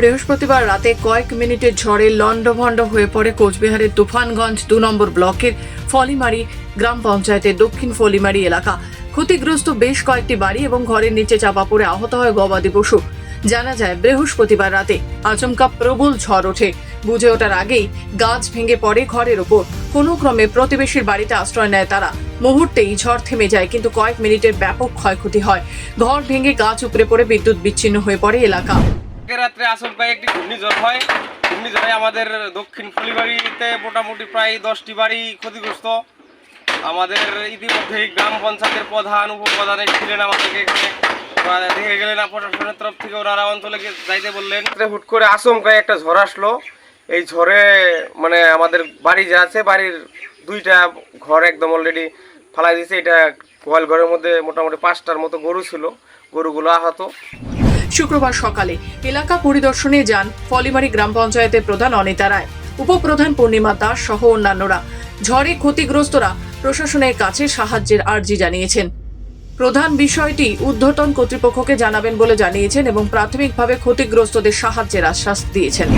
বৃহস্পতিবার রাতে কয়েক মিনিটের ঝড়ে লন্ডভন্ড হয়ে পড়ে কোচবিহারের তুফানগঞ্জ 2 নম্বর ব্লকের ফলিমারি গ্রাম পঞ্চায়েতের দক্ষিণ ফলিমারি এলাকা। ক্ষতিগ্রস্ত বেশ কয়েকটি বাড়ি এবং ঘরের নিচে চাপা পড়ে আহত হয় গবাদি পশু। জানা যায় বৃহস্পতিবার রাতে আচমকা প্রবল ঝড় ওঠে। বুঝে ওঠার আগেই গাছ ভেঙে পড়ে ঘরের ওপর। কোনো ক্রমে প্রতিবেশীর বাড়িতে আশ্রয় নেয় তারা। মুহূর্তেই ঝড় থেমে যায়, কিন্তু কয়েক মিনিটের ব্যাপক ক্ষয়ক্ষতি হয়। ঘর ভেঙে গাছ উপড়ে পড়ে বিদ্যুৎ বিচ্ছিন্ন হয়ে পড়ে এলাকা। রাত্রে আচমকায় একটি ঘূর্ণিঝড় হয়। ঘূর্ণিঝড়ে আমাদের দক্ষিণ ফলিবাড়িতে মোটামুটি প্রায় 10টি বাড়ি ক্ষতিগ্রস্ত। আমাদের ইতিমধ্যেই গ্রাম পঞ্চায়েতের প্রধান উপপ্রধান ছিলেন, আমাদেরকে এখানে দেখে গেলেন। প্রশাসনের তরফ থেকে ওনারা অঞ্চলে যাইতে বললেন। হুট করে আচমকায় একটা ঝড় আসলো। এই ঝড়ে মানে আমাদের বাড়ি যা আছে, বাড়ির 2টা ঘর একদম অলরেডি ফালাই দিয়েছে। এটা গোয়াল ঘরের মধ্যে মোটামুটি 5টার মতো গরু ছিল, গরুগুলো আহত। শুক্রবার সকালে এলাকা পরিদর্শনে যান ফলিমারি গ্রাম পঞ্চায়েতের প্রধান অনিতা রায়, উপপ্রধান পূর্ণিমা দাস সহ অন্যান্যরা। ঝড়ে ক্ষতিগ্রস্তরা প্রশাসনের কাছে সাহায্যের আর্জি জানিয়েছেন। প্রধান বিষয়টি ঊর্ধ্বতন কর্তৃপক্ষকে জানাবেন বলে জানিয়েছেন এবং প্রাথমিকভাবে ক্ষতিগ্রস্তদের সাহায্যের আশ্বাস দিয়েছেন।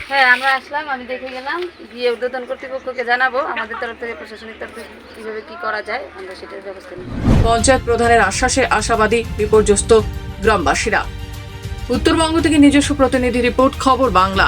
হ্যাঁ, আমরা আসলাম, আমি দেখে গেলাম, গিয়ে ঊর্ধ্বতন কর্তৃপক্ষকে জানাবো আমাদের তরফ থেকে, প্রশাসনিক তরফ থেকে কীভাবে কী করা যায় আমরা সেটার ব্যবস্থা নিই। পঞ্চায়েত প্রধানের আশ্বাসে আশাবাদী বিপর্যস্ত গ্রামবাসীরা। উত্তরবঙ্গ থেকে নিজস্ব প্রতিনিধি রিপোর্ট, খবর বাংলা।